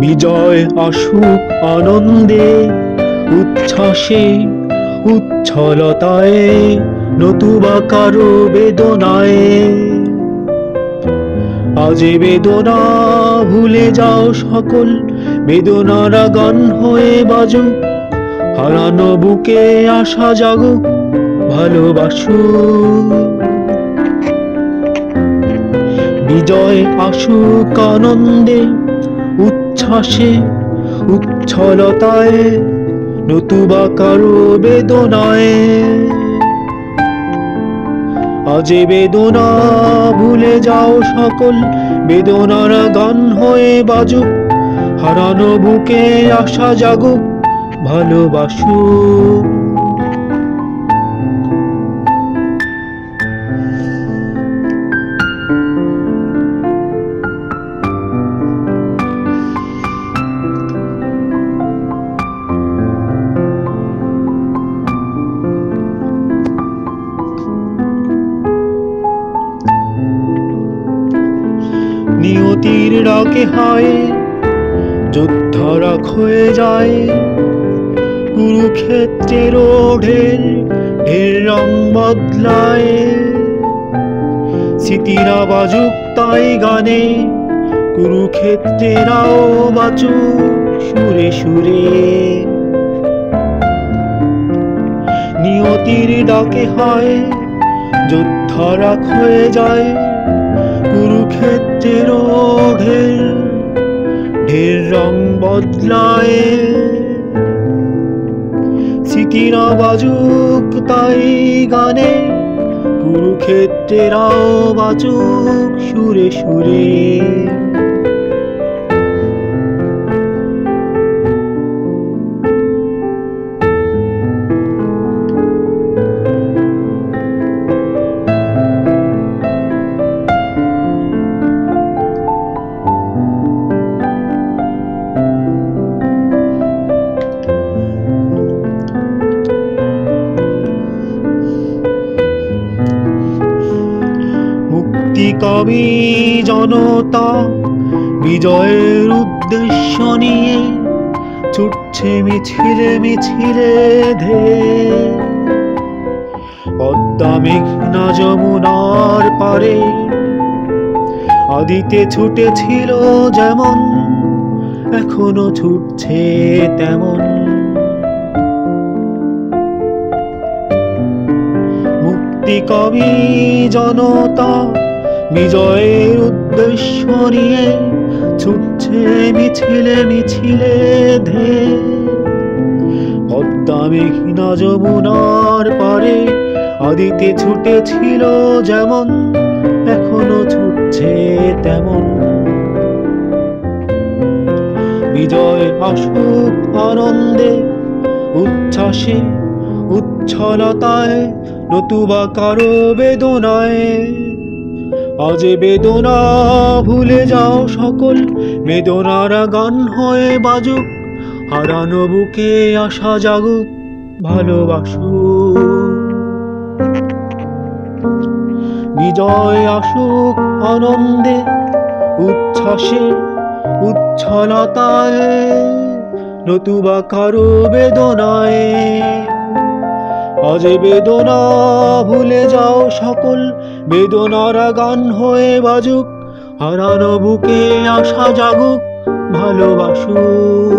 বিজয় আসুক আনন্দে, উচ্ছ্বাসে, উচ্ছলতায়, নতুবা কারো বেদনায়। আজ বেদনা ভুলে যাও সকল, বেদনারা গান হয়ে বাজুক, হারানো বুকে আশা জাগুক, ভালোবাসুক। বিজয় আসুক আনন্দে, উচ্ছ্বাসে, উচ্ছলতায়, নতুবা কারো বেদনায়। আজ বেদনা ভুলে যাও সকল, বেদনারা গান হয়ে বাজুক, হারানো বুকে আশা জাগুক, ভালোবাসুক। নিয়তির ডাকে হায় যোদ্ধারা ক্ষয়ে যায়, কুরুক্ষেত্রের ঢের ঢের রং বদলায়। স্মৃতিরা বাজুক তাই গানে, কুরুক্ষেত্রেরাও বাজুক সুরে সুরে। নিয়তির ডাকে হায় যোদ্ধারা ক্ষয়ে যায়, কুরুক্ষেত্রের ঢের ঢের রং বদলায়। স্মৃতিরা বাজুক তাই গানে, কুরুক্ষেত্রেরাও বাজুক সুরে সুরে। মুক্তিকামী জনতা বিজয়ের উদ্দেশ্য নিয়ে ছুটছে মিছিলে মিছিলে ধেয়ে। পদ্মা মেঘনা যমুনার পারে আদিতে ছুটেছিল যেমন, এখনো ছুটছে তেমন। মুক্তিকামী জনতা বিজয়ের উদ্দেশ্য নিয়ে ছুটছে মিছিলে মিছিলে ধেয়ে। পদ্মা মেঘনা যমুনার পারে আদিতে ছুটেছিল যেমন, এখনো ছুটছে তেমন। বিজয় আসুক আনন্দে, উচ্ছ্বাসে, উচ্ছলতায়, নতুবা কারো বেদনায়। আজ বেদনা ভুলে যাও সকল, বেদনারা গান হয়ে বাজুক, হারানো বুকে আশা জাগুক, ভালোবাসুক। বিজয় আসুক আনন্দে, উচ্ছ্বাসে, উচ্ছলতায়, নতুবা কারো বেদনায়। আজ বেদনা ভুলে যাও সকল, বেদনারা গান হয়ে বাজুক, হারানো বুকে আশা জাগুক, ভালোবাসুক।